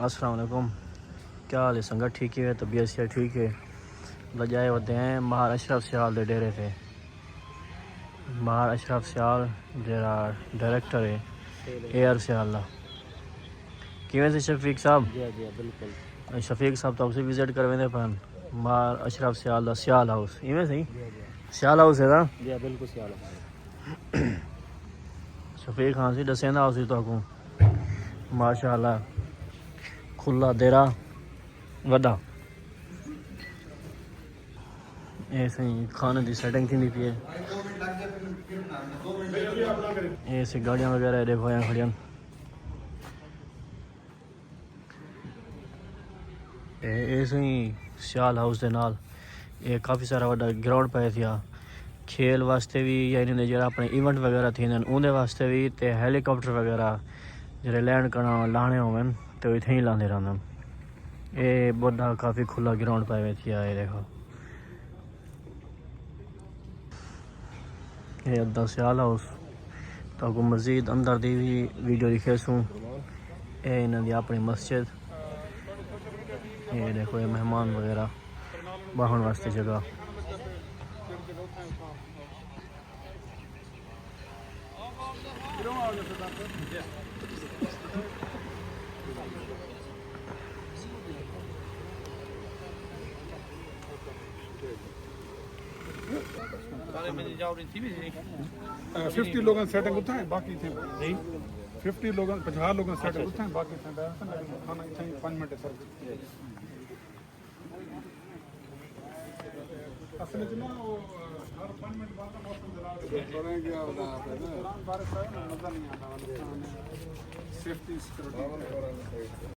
अस्सलाम वालेकुम। क्या हाल है संगत? ठीक है, तबीयत से ठीक है। लजाए होते हैं महार अशरफ सियाल दे डेरे थे। महार अशरफ सियाल जरा डायरेक्टर है एयर सियाल दा। किवें से शफीक साहब? जी जी बिल्कुल। शफीक साहब तो आपसे विजिट करवेंदे पान महार अशरफ सियाल दा सियाल हाउस इवें सही जी जी सियाल हाउस है ना? जी बिल्कुल सियाल शफीक हाँ सी दसेंदा उसी तो को माशाअल्लाह खुला देरा वड्डा ऐसे ही खाने की सेटिंग थी पी है। ऐसे गाड़ियाँ वगैरह देखो यहाँ खड़ियां। ऐसे ही सियाल हाउस के नाल ये काफ़ी सारा वड्डा ग्राउंड पे थिया खेल वास्ते भी या इन्हें जो अपने इवेंट वगैरह थी उनके वास्ते भी ते हेलीकॉप्टर वगैरह जो लैंड करना लाने होवन तो इतने ही लाते रहते। ये बड़ा काफ़ी खुला ग्राउंड पे थिया ये देखो। ये अद्दा सियाल हाउस तो मज़ीद अंदर दी भी वीडियो दिखे सूँ। ये इन्हों की अपनी मस्जिद। ये देखो ये मेहमान वगैरह बाहन वास्ते जगह। फिफ्टी लोग सेटिंग उतना है बाकी थे 50 लोग 50 लोग सेटिंग उतना है बाकी थे खाना इतना 5 मिनट सर असल में ना वो हर 5 मिनट बाद मौसम जला करेंगे बारिश है ना मजा नहीं आता सेफ्टी सिक्योरिटी